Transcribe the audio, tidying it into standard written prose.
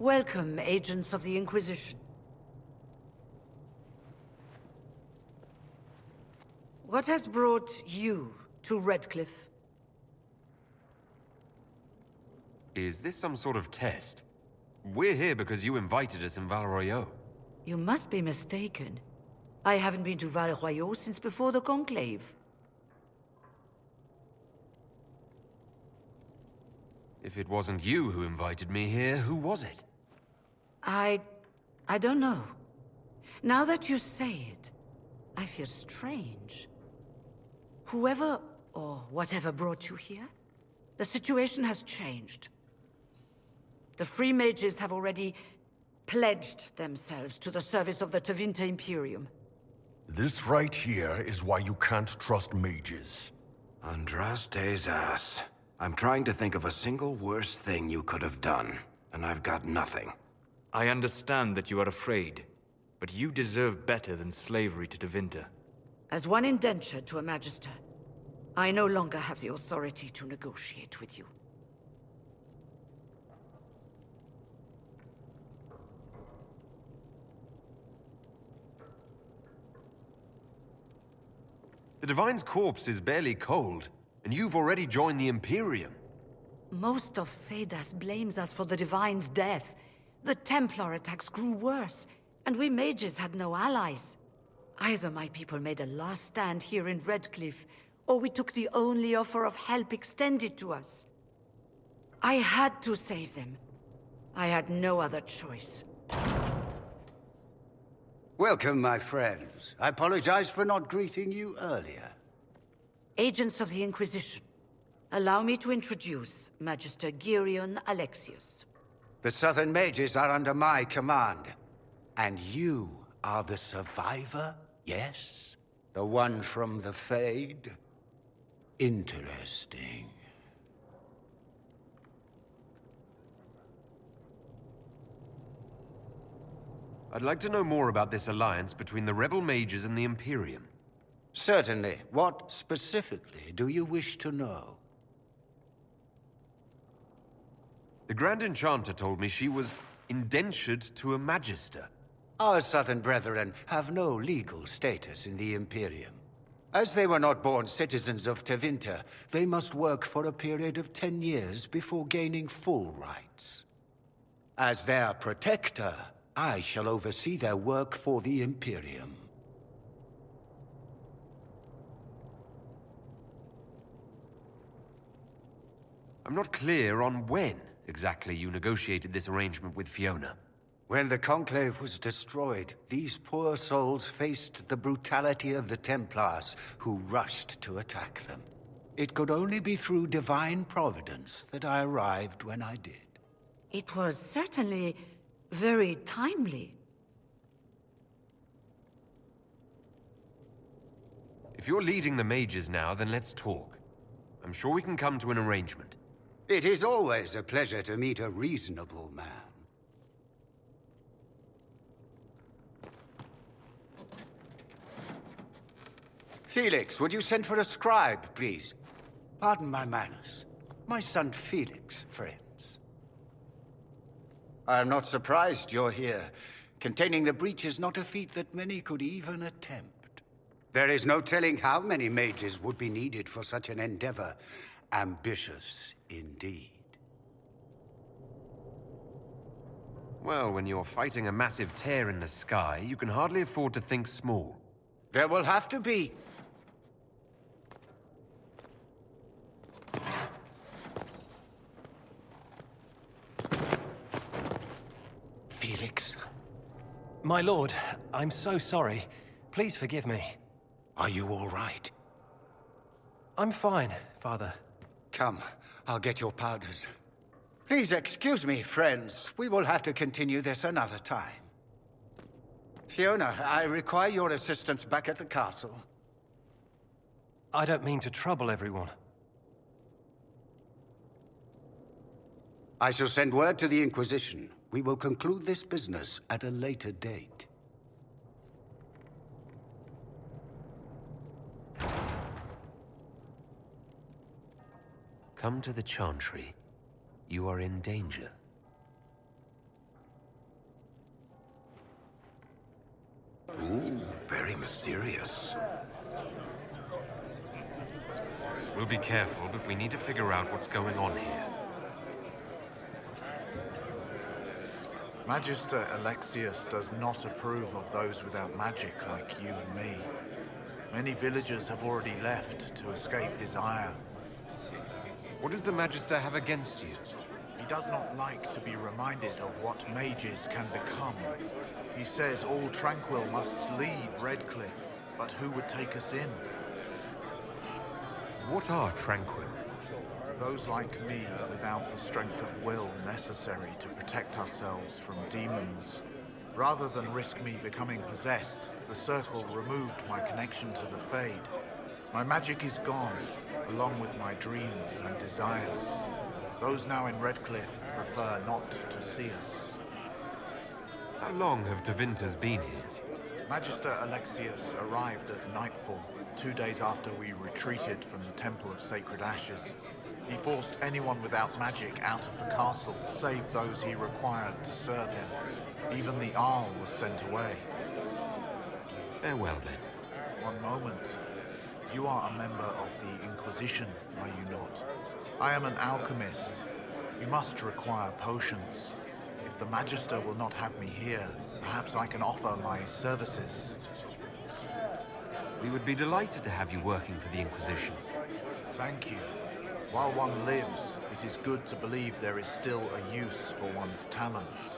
Welcome, agents of the Inquisition. What has brought you to Redcliffe? Is this some sort of test? We're here because you invited us in Val Royeaux. You must be mistaken. I haven't been to Val Royeaux since before the Conclave. If it wasn't you who invited me here, who was it? I don't know. Now that you say it, I feel strange. Whoever or whatever brought you here, the situation has changed. The Free Mages have already pledged themselves to the service of the Tevinter Imperium. This right here is why you can't trust mages. Andraste's ass. I'm trying to think of a single worse thing you could have done, and I've got nothing. I understand that you are afraid, but you deserve better than slavery to Tevinter. As one indentured to a Magister, I no longer have the authority to negotiate with you. The Divine's corpse is barely cold, and you've already joined the Imperium. Most of Thedas blames us for the Divine's death. The Templar attacks grew worse, and we mages had no allies. Either my people made a last stand here in Redcliffe, or we took the only offer of help extended to us. I had to save them. I had no other choice. Welcome, my friends. I apologize for not greeting you earlier. Agents of the Inquisition, allow me to introduce Magister Fiona Alexius. The Southern Mages are under my command. And you are the survivor, yes? The one from the Fade? Interesting. I'd like to know more about this alliance between the rebel mages and the Imperium. Certainly. What specifically do you wish to know? The Grand Enchanter told me she was indentured to a Magister. Our Southern brethren have no legal status in the Imperium. As they were not born citizens of Tevinter, they must work for a period of 10 years before gaining full rights. As their protector, I shall oversee their work for the Imperium. I'm not clear on when exactly you negotiated this arrangement with Fiona. When the Conclave was destroyed, these poor souls faced the brutality of the Templars, who rushed to attack them. It could only be through divine providence that I arrived when I did. It was certainly very timely. If you're leading the mages now, then let's talk. I'm sure we can come to an arrangement. It is always a pleasure to meet a reasonable man. Felix, would you send for a scribe, please? Pardon my manners. My son Felix, friends. I am not surprised you're here. Containing the breach is not a feat that many could even attempt. There is no telling how many mages would be needed for such an endeavor. Ambitious, indeed. Well, when you're fighting a massive tear in the sky, you can hardly afford to think small. There will have to be... Felix? My lord, I'm so sorry. Please forgive me. Are you all right? I'm fine, Father. Come, I'll get your powders. Please excuse me, friends. We will have to continue this another time. Fiona, I require your assistance back at the castle. I don't mean to trouble everyone. I shall send word to the Inquisition. We will conclude this business at a later date. Come to the Chantry. You are in danger. mysterious. We'll be careful, but we need to figure out what's going on here. Magister Alexius does not approve of those without magic like you and me. Many villagers have already left to escape his ire. What does the Magister have against you? He does not like to be reminded of what mages can become. He says all Tranquil must leave Redcliffe, but who would take us in? What are Tranquil? Those like me without the strength of will necessary to protect ourselves from demons. Rather than risk me becoming possessed, the Circle removed my connection to the Fade. My magic is gone, along with my dreams and desires. Those now in Redcliffe prefer not to see us. How long have Devinters been here? Magister Alexius arrived at nightfall, 2 days after we retreated from the Temple of Sacred Ashes. He forced anyone without magic out of the castle, save those he required to serve him. Even the Arl was sent away. Farewell, then. One moment. You are a member of the Inquisition, are you not? I am an alchemist. You must require potions. If the Magister will not have me here, perhaps I can offer my services. We would be delighted to have you working for the Inquisition. Thank you. While one lives, it is good to believe there is still a use for one's talents.